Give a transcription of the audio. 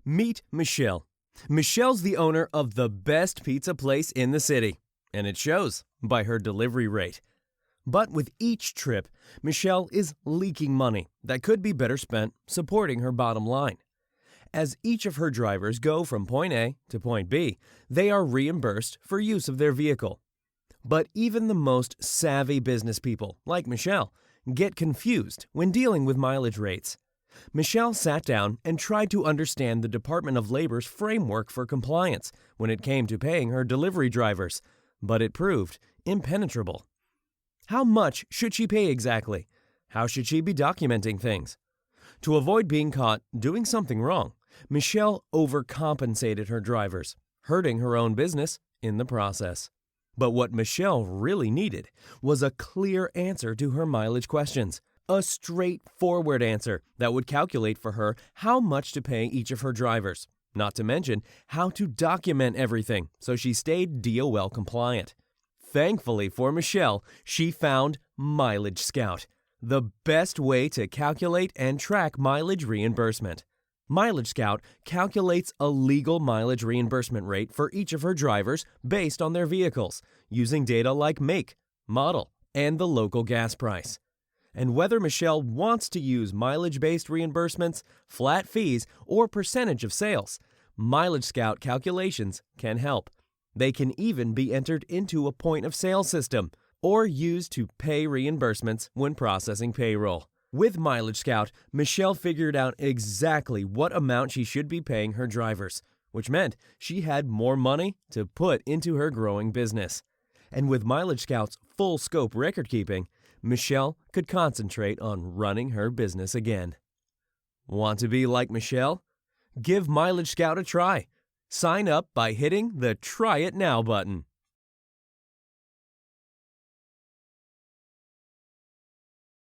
Meet Michelle. Michelle's the owner of the best pizza place in the city, and it shows by her delivery rate. But with each trip, Michelle is leaking money that could be better spent supporting her bottom line. As each of her drivers go from point A to point B, they are reimbursed for use of their vehicle. But even the most savvy business people, like Michelle, get confused when dealing with mileage rates. Michelle sat down and tried to understand the Department of Labor's framework for compliance when it came to paying her delivery drivers, but it proved impenetrable. How much should she pay exactly? How should she be documenting things? To avoid being caught doing something wrong, Michelle overcompensated her drivers, hurting her own business in the process. But what Michelle really needed was a clear answer to her mileage questions. A straightforward answer that would calculate for her how much to pay each of her drivers, not to mention how to document everything so she stayed DOL compliant. Thankfully for Michelle, she found Mileage Scout, the best way to calculate and track mileage reimbursement. Mileage Scout calculates a legal mileage reimbursement rate for each of her drivers based on their vehicles, using data like make, model, and the local gas price. And whether Michelle wants to use mileage-based reimbursements, flat fees, or percentage of sales, Mileage Scout calculations can help. They can even be entered into a point-of-sale system or used to pay reimbursements when processing payroll. With Mileage Scout, Michelle figured out exactly what amount she should be paying her drivers, which meant she had more money to put into her growing business. And with Mileage Scout's full-scope record-keeping, Michelle could concentrate on running her business again. Want to be like Michelle? Give Mileage Scout a try. Sign up by hitting the Try It Now button.